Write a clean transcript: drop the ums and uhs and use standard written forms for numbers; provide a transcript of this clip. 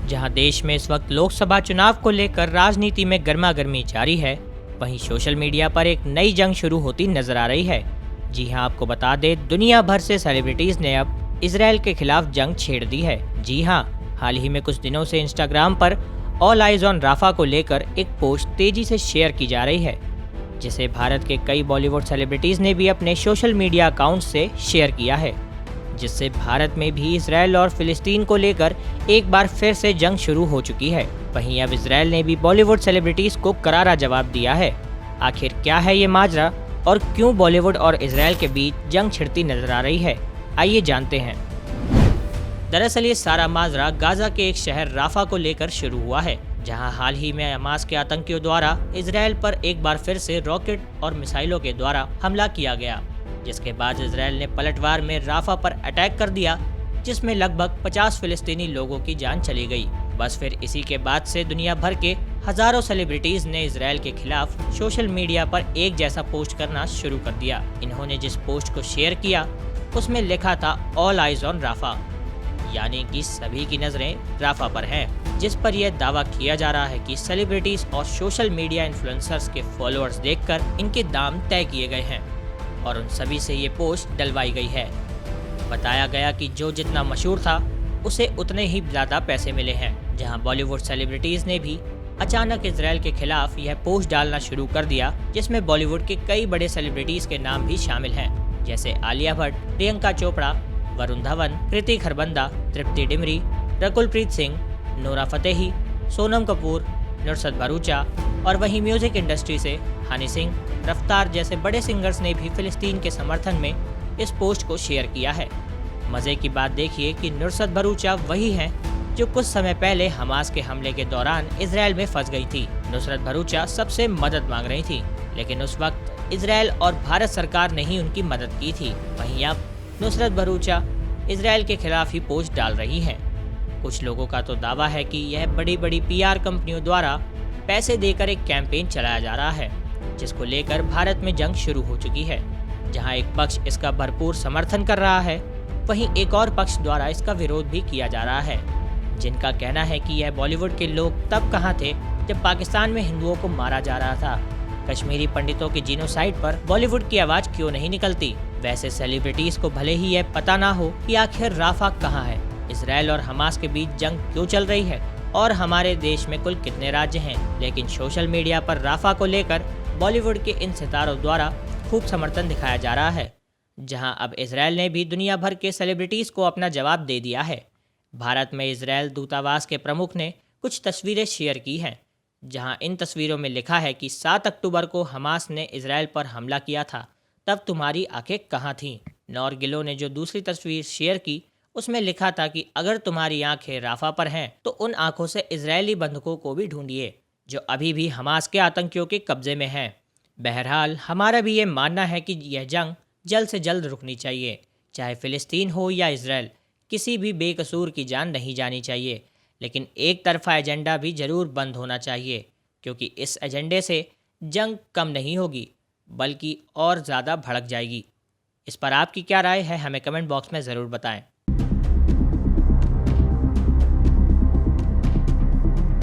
जहां देश में इस वक्त लोकसभा चुनाव को लेकर राजनीति में गर्मागर्मी जारी है, वहीं सोशल मीडिया पर एक नई जंग शुरू होती नजर आ रही है। जी हां, आपको बता दें, दुनिया भर से सेलिब्रिटीज ने अब इसराइल के खिलाफ जंग छेड़ दी है। जी हां, हाल ही में कुछ दिनों से इंस्टाग्राम पर ऑल आइज ऑन राफा को लेकर एक पोस्ट तेजी से शेयर की जा रही है, जिसे भारत के कई बॉलीवुड सेलिब्रिटीज ने भी अपने सोशल मीडिया अकाउंट से शेयर किया है, जिससे भारत में भी इसराइल और फिलिस्तीन को लेकर एक बार फिर से जंग शुरू हो चुकी है। वहीं अब इसराइल ने भी बॉलीवुड सेलिब्रिटीज को करारा जवाब दिया है। आखिर क्या है ये माजरा और क्यों बॉलीवुड और इसराइल के बीच जंग छिड़ती नजर आ रही है, आइए जानते हैं। दरअसल ये सारा माजरा गाजा के एक शहर राफा को लेकर शुरू हुआ है, जहां हाल ही में हमास के आतंकियों द्वारा इसराइल पर एक बार फिर से रॉकेट और मिसाइलों के द्वारा हमला किया गया, जिसके बाद इसराइल ने पलटवार में राफा पर अटैक कर दिया, जिसमें लगभग 50 फिलिस्तीनी लोगों की जान चली गई। बस फिर इसी के बाद से दुनिया भर के हजारों सेलिब्रिटीज ने इसराइल के खिलाफ सोशल मीडिया पर एक जैसा पोस्ट करना शुरू कर दिया। इन्होंने जिस पोस्ट को शेयर किया उसमें लिखा था ऑल आइज ऑन राफा, यानी कि सभी की नजरें राफा पर हैं, जिस पर यह दावा किया जा रहा है कि सेलिब्रिटीज और सोशल मीडिया इन्फ्लुएंसर्स के फॉलोअर्स देखकर इनके दाम तय किए गए हैं और उन सभी से ये पोस्ट डलवाई गई है। बताया गया कि जो जितना मशहूर था उसे उतने ही ज़्यादा पैसे मिले हैं। जहां बॉलीवुड सेलिब्रिटीज ने भी अचानक इसराइल के खिलाफ यह पोस्ट डालना शुरू कर दिया, जिसमें बॉलीवुड के कई बड़े सेलिब्रिटीज के नाम भी शामिल हैं, जैसे आलिया भट्ट, प्रियंका चोपड़ा, वरुण धवन, कृति खरबंदा, तृप्ति डिमरी, रकुलप्रीत सिंह, नोरा फतेही, सोनम कपूर, नुसरत भरूचा और वहीं म्यूजिक इंडस्ट्री से हनी सिंह, रफ्तार जैसे बड़े सिंगर्स ने भी फिलिस्तीन के समर्थन में इस पोस्ट को शेयर किया है। मजे की बात देखिए कि नुसरत भरूचा वही हैं जो कुछ समय पहले हमास के हमले के दौरान इसराइल में फंस गई थी। नुसरत भरूचा सबसे मदद मांग रही थी, लेकिन उस वक्त इसराइल और भारत सरकार ने ही उनकी मदद की थी। वहीं अब नुसरत भरूचा इसराइल के खिलाफ ही पोस्ट डाल रही हैं। कुछ लोगों का तो दावा है कि यह बड़ी बड़ी पीआर कंपनियों द्वारा पैसे देकर एक कैंपेन चलाया जा रहा है, जिसको लेकर भारत में जंग शुरू हो चुकी है। जहां एक पक्ष इसका भरपूर समर्थन कर रहा है, वहीं एक और पक्ष द्वारा इसका विरोध भी किया जा रहा है, जिनका कहना है कि यह बॉलीवुड के लोग तब कहां थे जब पाकिस्तान में हिंदुओं को मारा जा रहा था। कश्मीरी पंडितों की जीनोसाइड पर बॉलीवुड की आवाज क्यों नहीं निकलती। वैसे सेलिब्रिटीज को भले ही यह पता ना हो कि आखिर राफा कहाँ है, इसराइल और हमास के बीच जंग क्यों चल रही है और हमारे देश में कुल कितने राज्य हैं, लेकिन सोशल मीडिया पर राफा को लेकर बॉलीवुड के इन सितारों द्वारा खूब समर्थन दिखाया जा रहा है। जहां अब इसराइल ने भी दुनिया भर के सेलिब्रिटीज को अपना जवाब दे दिया है। भारत में इसराइल दूतावास के प्रमुख ने कुछ तस्वीरें शेयर की हैं, जहां इन तस्वीरों में लिखा है कि 7 अक्टूबर को हमास ने इसराइल पर हमला किया था, तब तुम्हारी आंखें कहाँ थीं। नौर गिलो ने जो दूसरी तस्वीर शेयर की उसमें लिखा था कि अगर तुम्हारी आंखें राफा पर हैं तो उन आंखों से इजरायली बंधकों को भी ढूंढिए जो अभी भी हमास के आतंकियों के कब्जे में हैं। बहरहाल हमारा भी ये मानना है कि यह जंग जल्द से जल्द रुकनी चाहिए, चाहे फिलिस्तीन हो या इसराइल, किसी भी बेकसूर की जान नहीं जानी चाहिए, लेकिन एक तरफा एजेंडा भी ज़रूर बंद होना चाहिए, क्योंकि इस एजेंडे से जंग कम नहीं होगी बल्कि और ज़्यादा भड़क जाएगी। इस पर आपकी क्या राय है, हमें कमेंट बॉक्स में ज़रूर बताएं।